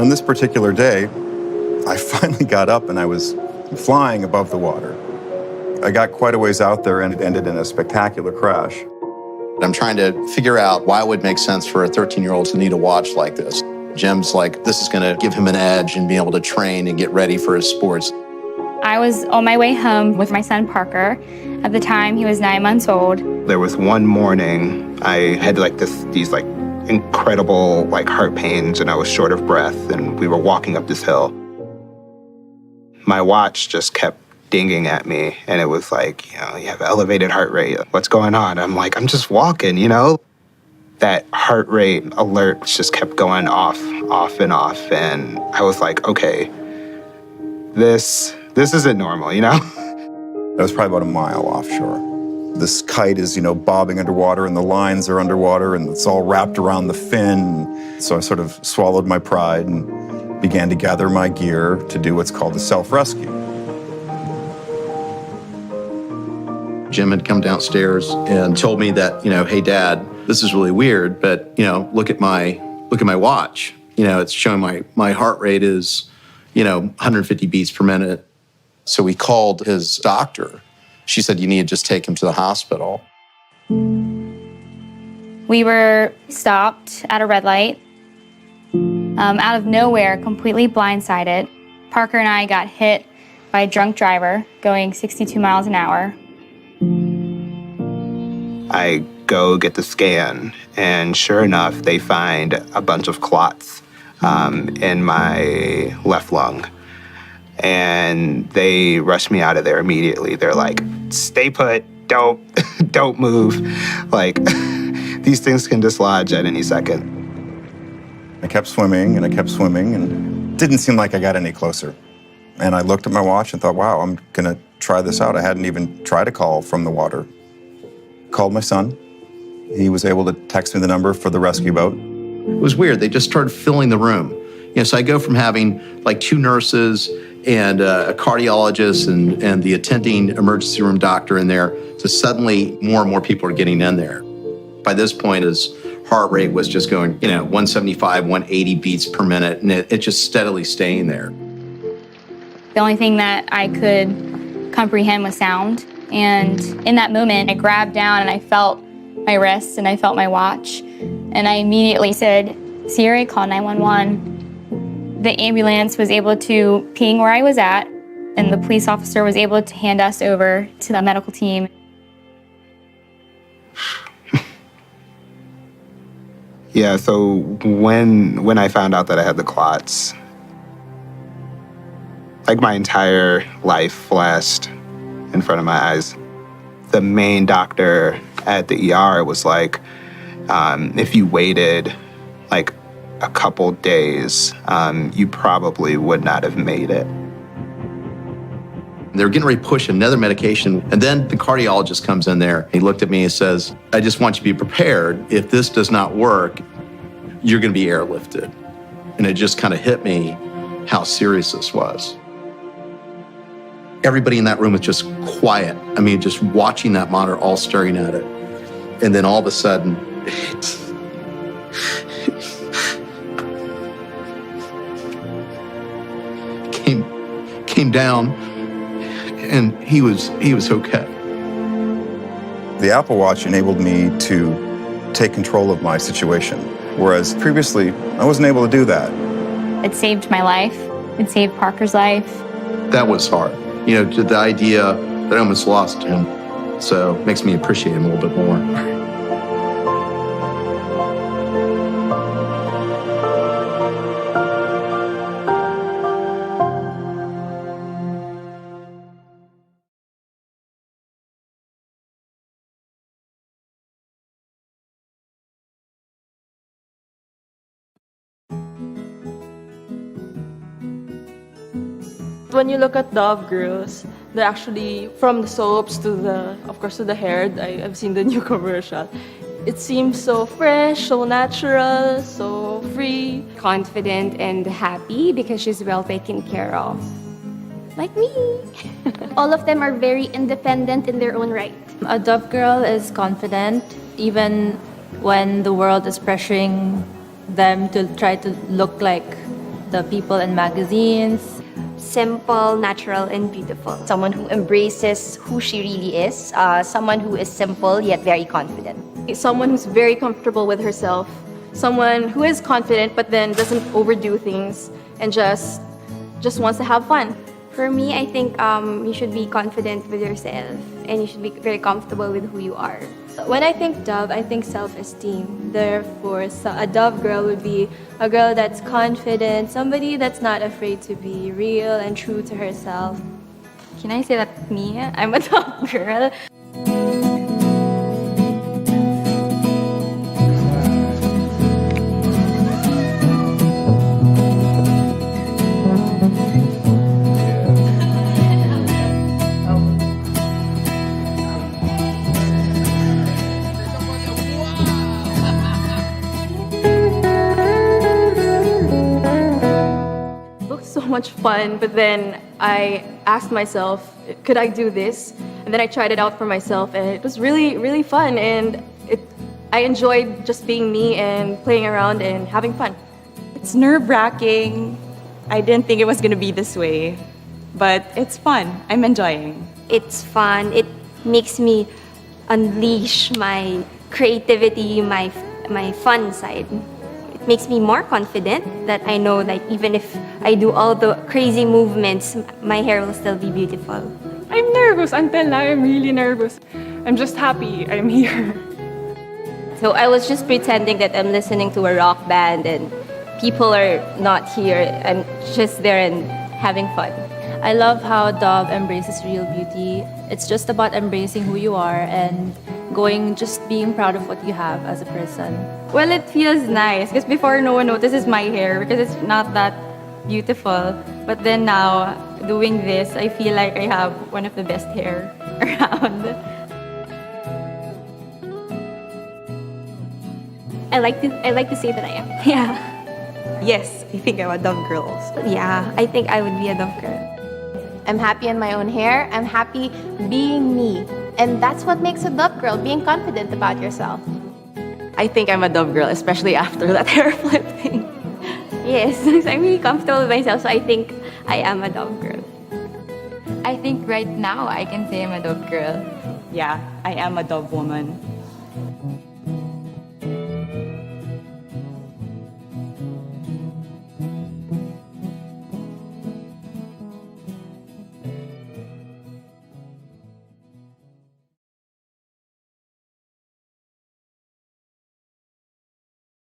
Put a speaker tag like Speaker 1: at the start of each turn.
Speaker 1: On this particular day, I finally got up and I was flying above the water. I got quite a ways out there and it ended in a spectacular crash.
Speaker 2: I'm trying to figure out why it would make sense for a 13-year-old to need a watch like this. Jim's like, this is going to give him an edge and be able to train and get ready for his sports.
Speaker 3: I was on my way home with my son Parker. At the time, he was 9 months old.
Speaker 4: There was one morning I had these incredible heart pains and I was short of breath and we were walking up this hill. My watch just kept dinging at me and it was like, you have elevated heart rate. What's going on? I'm like, I'm just walking, That heart rate alert just kept going off and off. And I was like, okay, this isn't normal,
Speaker 1: That was probably about a mile offshore. This kite is, bobbing underwater and the lines are underwater and it's all wrapped around the fin. So I sort of swallowed my pride and began to gather my gear to do what's called a self-rescue.
Speaker 2: Jim had come downstairs and told me that, hey, Dad, this is really weird, but, look at my watch. It's showing my heart rate is, 150 beats per minute. So we called his doctor. She said, you need to just take him to the hospital.
Speaker 3: We were stopped at a red light. Out of nowhere, completely blindsided, Parker and I got hit by a drunk driver going 62 miles an hour.
Speaker 4: I go get the scan, and sure enough, they find a bunch of clots in my left lung. And they rush me out of there immediately. They're like, stay put, don't move. These things can dislodge at any second.
Speaker 1: I kept swimming and it didn't seem like I got any closer. And I looked at my watch and thought, wow, I'm gonna try this out. I hadn't even tried a call from the water. Called my son. He was able to text me the number for the rescue boat.
Speaker 2: It was weird. They just started filling the room. So I go from having 2 nurses and a cardiologist and the attending emergency room doctor in there to suddenly more and more people are getting in there. By this point, his heart rate was just going, 175, 180 beats per minute, and it just steadily staying there.
Speaker 3: The only thing that I could comprehend was sound. And in that moment, I grabbed down and I felt my wrist and I felt my watch. And I immediately said, Siri, call 911. The ambulance was able to ping where I was at, and the police officer was able to hand us over to the medical team.
Speaker 4: Yeah, so when I found out that I had the clots, my entire life flashed in front of my eyes. The main doctor at the ER was like, if you waited a couple days, you probably would not have made it.
Speaker 2: They're getting ready to push another medication, and then the cardiologist comes in there. He looked at me and says, I just want you to be prepared. If this does not work, you're going to be airlifted. And it just kind of hit me how serious this was. Everybody in that room was just quiet. Just watching that monitor, all staring at it. And then all of a sudden, came down, and he was okay.
Speaker 1: The Apple Watch enabled me to take control of my situation, whereas previously I wasn't able to do that.
Speaker 3: It saved my life. It saved Parker's life.
Speaker 2: That was hard. The idea that I almost lost him. So it makes me appreciate him a little bit more.
Speaker 5: When you look at Dove girls, they're actually, from the soaps to the hair, I've seen the new commercial. It seems so fresh, so natural, so free.
Speaker 6: Confident and happy because she's well taken care of. Like me.
Speaker 7: All of them are very independent in their own right.
Speaker 8: A Dove girl is confident, even when the world is pressuring them to try to look like the people in magazines.
Speaker 7: Simple, natural, and beautiful.
Speaker 6: Someone who embraces who she really is. Someone who is simple yet very confident.
Speaker 5: Someone who's very comfortable with herself. Someone who is confident but then doesn't overdo things and just wants to have fun.
Speaker 7: For me, I think you should be confident with yourself and you should be very comfortable with who you are.
Speaker 9: When I think Dove, I think self-esteem. Therefore, a Dove girl would be a girl that's confident, somebody that's not afraid to be real and true to herself.
Speaker 3: Can I say that me? I'm a Dove girl.
Speaker 5: So much fun, but then I asked myself, could I do this? And then I tried it out for myself, and it was really, really fun. And I enjoyed just being me and playing around and having fun.
Speaker 10: It's nerve-wracking. I didn't think it was going to be this way, but it's fun. I'm enjoying.
Speaker 7: It's fun. It makes me unleash my creativity, my fun side. It makes me more confident that I know that even if I do all the crazy movements, my hair will still be beautiful.
Speaker 11: I'm nervous. Until now, I'm really nervous. I'm just happy I'm here.
Speaker 6: So I was just pretending that I'm listening to a rock band and people are not here. I'm just there and having fun.
Speaker 8: I love how Dove embraces real beauty. It's just about embracing who you are and just being proud of what you have as a person.
Speaker 3: Well, it feels nice because before no one notices my hair because it's not that beautiful. But then now, doing this, I feel like I have one of the best hair around.
Speaker 7: I like to say that I am. Yeah.
Speaker 10: Yes, I think I'm a Dove girl also.
Speaker 7: Yeah, I think I would be a Dove girl.
Speaker 12: I'm happy in my own hair. I'm happy being me. And that's what makes a Dove girl, being confident about yourself.
Speaker 10: I think I'm a Dove girl, especially after that hair flip thing.
Speaker 7: Yes, I'm really comfortable with myself, so I think I am a Dove girl.
Speaker 3: I think right now I can say I'm a Dove girl.
Speaker 10: Yeah, I am a Dove woman.